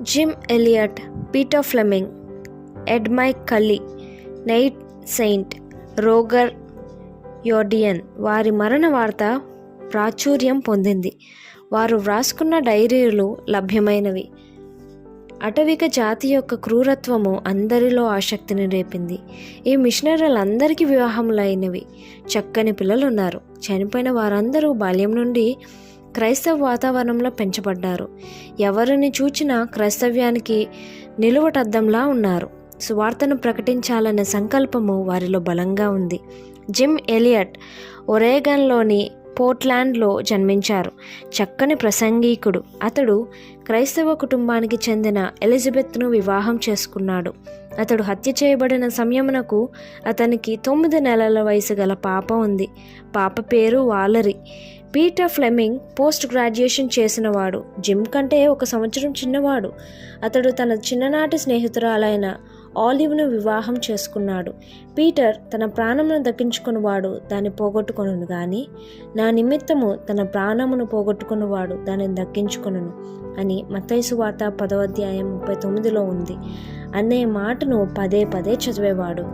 Gym Elliot, Peter Fleming, Ed McCully, Nate Saint, Roger యోర్డియన్ వారి మరణ వార్త ప్రాచుర్యం పొందింది. వారు వ్రాసుకున్న డైరీలు లభ్యమైనవి. అటవిక జాతి యొక్క క్రూరత్వము అందరిలో ఆసక్తిని రేపింది. ఈ మిషనరీలందరికీ వివాహములైనవి. చక్కని పిల్లలు ఉన్నారు. చనిపోయిన వారందరూ బాల్యం నుండి క్రైస్తవ వాతావరణంలో పెంచబడ్డారు. ఎవరిని చూచినా క్రైస్తవ్యానికి నిలువటద్దంలా ఉన్నారు. సువార్తను ప్రకటించాలనే సంకల్పము వారిలో బలంగా ఉంది. జిమ్ ఎలియట్ ఒరేగన్లోని పోర్ట్లాండ్లో జన్మించారు. చక్కని ప్రసంగికుడు. అతడు క్రైస్తవ కుటుంబానికి చెందిన ఎలిజబెత్ను వివాహం చేసుకున్నాడు. అతడు హత్య చేయబడిన సమయమునకు అతనికి 9 నెలల వయసు గల పాప ఉంది. పాప పేరు వాలరీ. పీటర్ ఫ్లెమింగ్ పోస్ట్ గ్రాడ్యుయేషన్ చేసినవాడు. జిమ్ కంటే 1 సంవత్సరం చిన్నవాడు. అతడు తన చిన్ననాటి స్నేహితురాలైన ఆలివ్ను వివాహం చేసుకున్నాడు. పీటర్ తన ప్రాణమును దక్కించుకున్నవాడు దాన్ని పోగొట్టుకొనును గాని నా నిమిత్తము తన ప్రాణమును పోగొట్టుకున్నవాడు దానిని దక్కించుకొనును అని మత్తయి సువార్త 10వ అధ్యాయం 39లో ఉంది అనే మాటను పదే పదే చదివేవాడు.